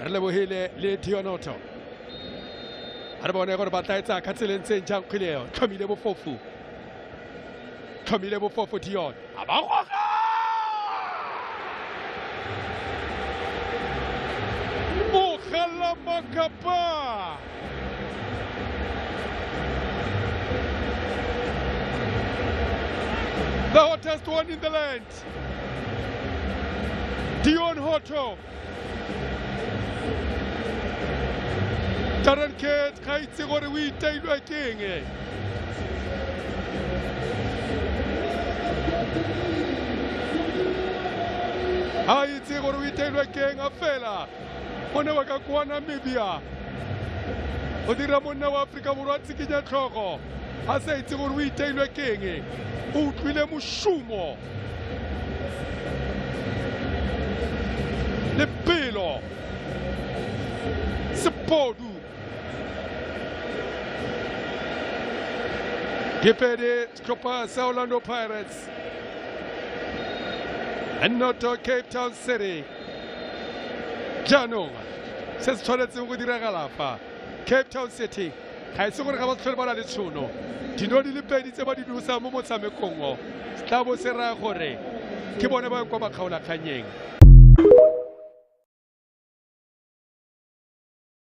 re lebohile le Tionoto a re bone gore ba tla etsa ka tseleng tse jang kgweleo tlhomile bofofu Dion a ba goga Mogala Makapa the hottest one in the land Dion Hoto Darren Kate ga itse gore o itailwa keng a itse gore o itailwa keng a fela one wa ka kwa Namibia o dira monna wa Afrika Borwa tsikinya tlhogo a sa itse gore o itailwa keng o utlwile moshumo le pelo sepodu Gipede Scopa Orlando Pirates and not Cape Town City. Jano says Toilets in Gudiragalafa, Cape Town City. I saw what about Trebala de Suno. Dino di Pedi Sabadi do some Momo Same Congo. Stavo Serra Hore. Kibonaba Kwabakaula Kanyeng.